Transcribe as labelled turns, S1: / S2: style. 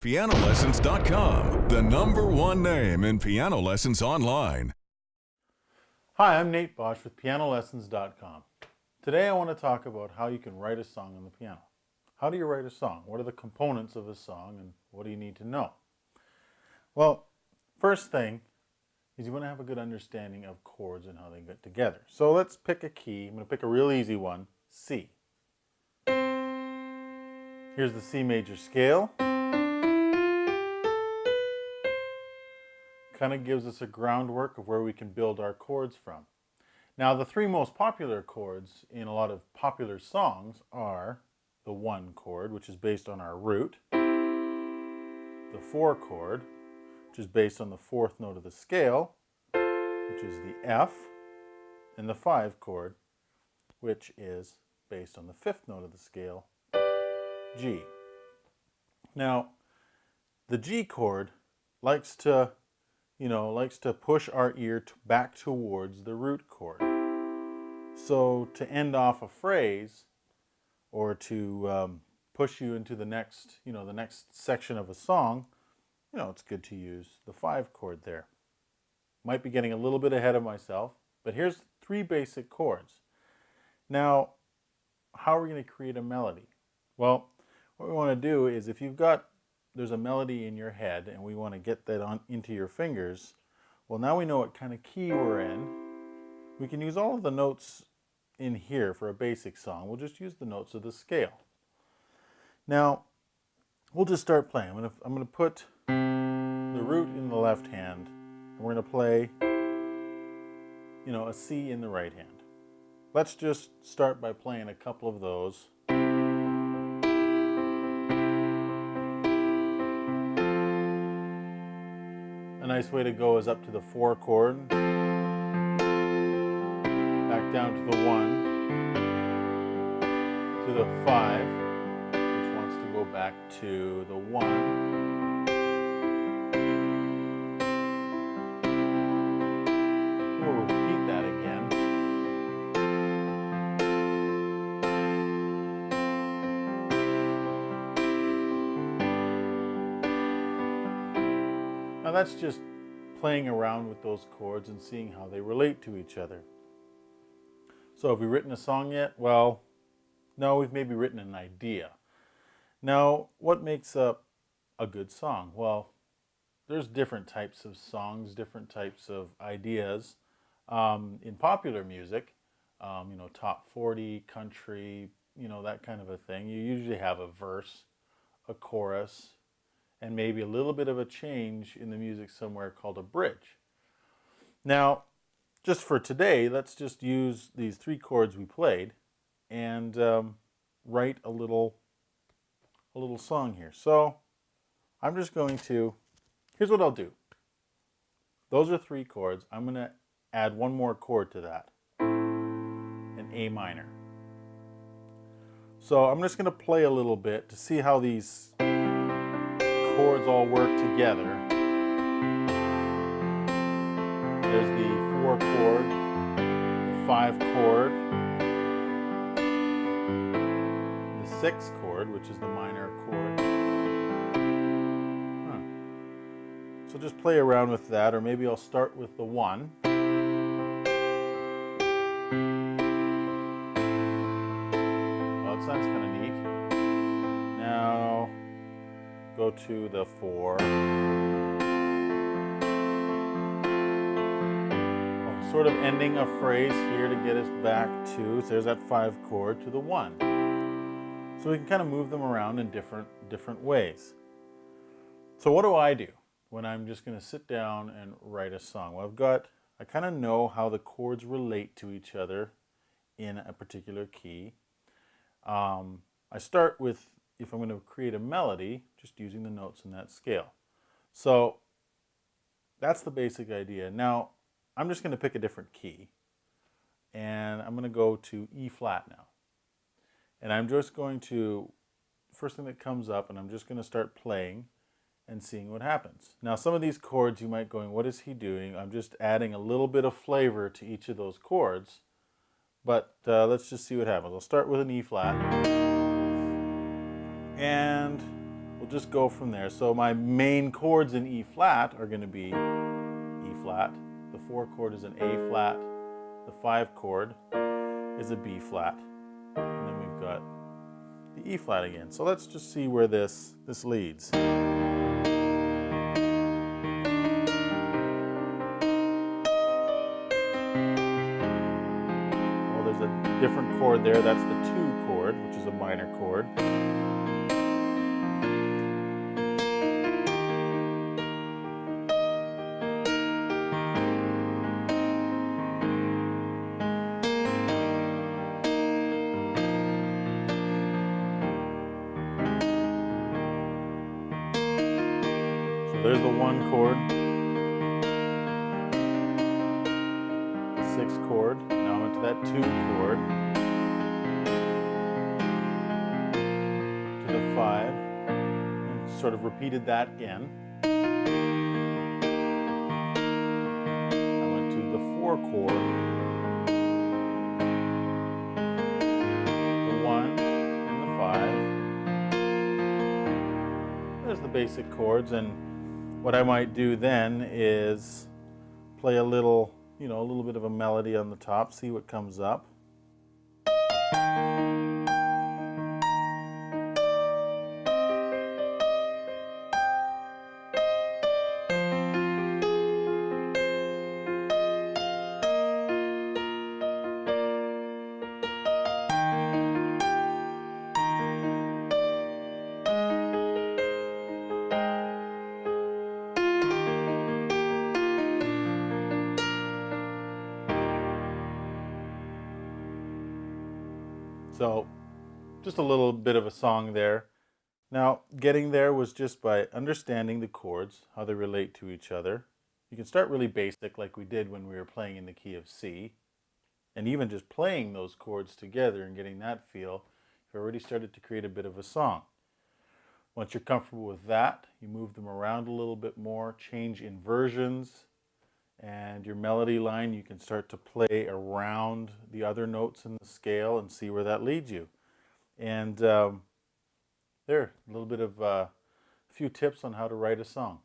S1: PianoLessons.com, the #1 name in piano lessons online.
S2: Hi, I'm Nate Bosch with PianoLessons.com. Today I want to talk about how you can write a song on the piano. How do you write a song? What are the components of a song and what do you need to know? Well, first thing is you want to have a good understanding of chords and how they get together. So let's pick a key. I'm going to pick a real easy one, C. Here's the C major scale. Kind of gives us a groundwork of where we can build our chords from. Now, the three most popular chords in a lot of popular songs are the 1 chord, which is based on our root, the 4 chord, which is based on the 4th note of the scale, which is the F, and the 5 chord, which is based on the 5th note of the scale, G. Now, the G chord likes to push our ear back towards the root chord. So to end off a phrase or to push you into the next section of a song, it's good to use the 5 chord there. Might be getting a little bit ahead of myself, but here's 3 basic chords. Now, how are we going to create a melody? Well, what we want to do is if there's a melody in your head and we want to get that into your fingers, well, now we know what kind of key we're in. We can use all of the notes in here for a basic song. We'll just use the notes of the scale. Now, we'll just start playing. I'm going to put the root in the left hand and we're going to play, a C in the right hand. Let's just start by playing a couple of those. A nice way to go is up to the 4 chord, back down to the 1, to the 5, which wants to go back to the 1. We'll repeat that again. Now that's just playing around with those chords and seeing how they relate to each other. So have we written a song yet? Well, no, we've maybe written an idea. Now, what makes up a good song? Well, there's different types of songs, different types of ideas. In popular music, top 40, country, that kind of a thing, you usually have a verse, a chorus, and maybe a little bit of a change in the music somewhere called a bridge. Now, just for today, let's just use these 3 chords we played and write a little song here. So I'm just going to, here's what I'll do. Those are 3 chords. I'm going to add 1 more chord to that, an A minor. So I'm just going to play a little bit to see how these chords all work together. There's the 4 chord, the 5 chord, the 6 chord, which is the minor chord. So just play around with that, or maybe I'll start with the 1. Well, that sounds kind of neat. Now, go to the 4. Well, sort of ending a phrase here to get us back to, so there's that 5 chord, to the 1. So we can kind of move them around in different ways. So what do I do when I'm just going to sit down and write a song? Well, I kind of know how the chords relate to each other in a particular key. I start with, if I'm going to create a melody, just using the notes in that scale. So that's the basic idea. Now, I'm just going to pick a different key, and I'm going to go to E flat now. And I'm just going to, first thing that comes up, and I'm just going to start playing and seeing what happens. Now, some of these chords you might going, what is he doing? I'm just adding a little bit of flavor to each of those chords, but let's just see what happens. I'll start with an E flat, and we'll we'll just go from there. So my main chords in E flat are going to be E flat. The 4 chord is an A flat. The 5 chord is a B flat. And then we've got the E flat again. So let's just see where this leads. Well, there's a different chord there. That's the 2 chord, which is a minor chord. There's the 1 chord, the 6 chord, now into that 2 chord, to the 5, and sort of repeated that again. I went to the 4 chord, the 1, and the 5. There's the basic chords, and what I might do then is play a little bit of a melody on the top, see what comes up. So just a little bit of a song there. Now, getting there was just by understanding the chords, how they relate to each other. You can start really basic like we did when we were playing in the key of C. And even just playing those chords together and getting that feel, you've already started to create a bit of a song. Once you're comfortable with that, you move them around a little bit more, change inversions, and your melody line, you can start to play around the other notes in the scale and see where that leads you. And there, a little bit of a few tips on how to write a song.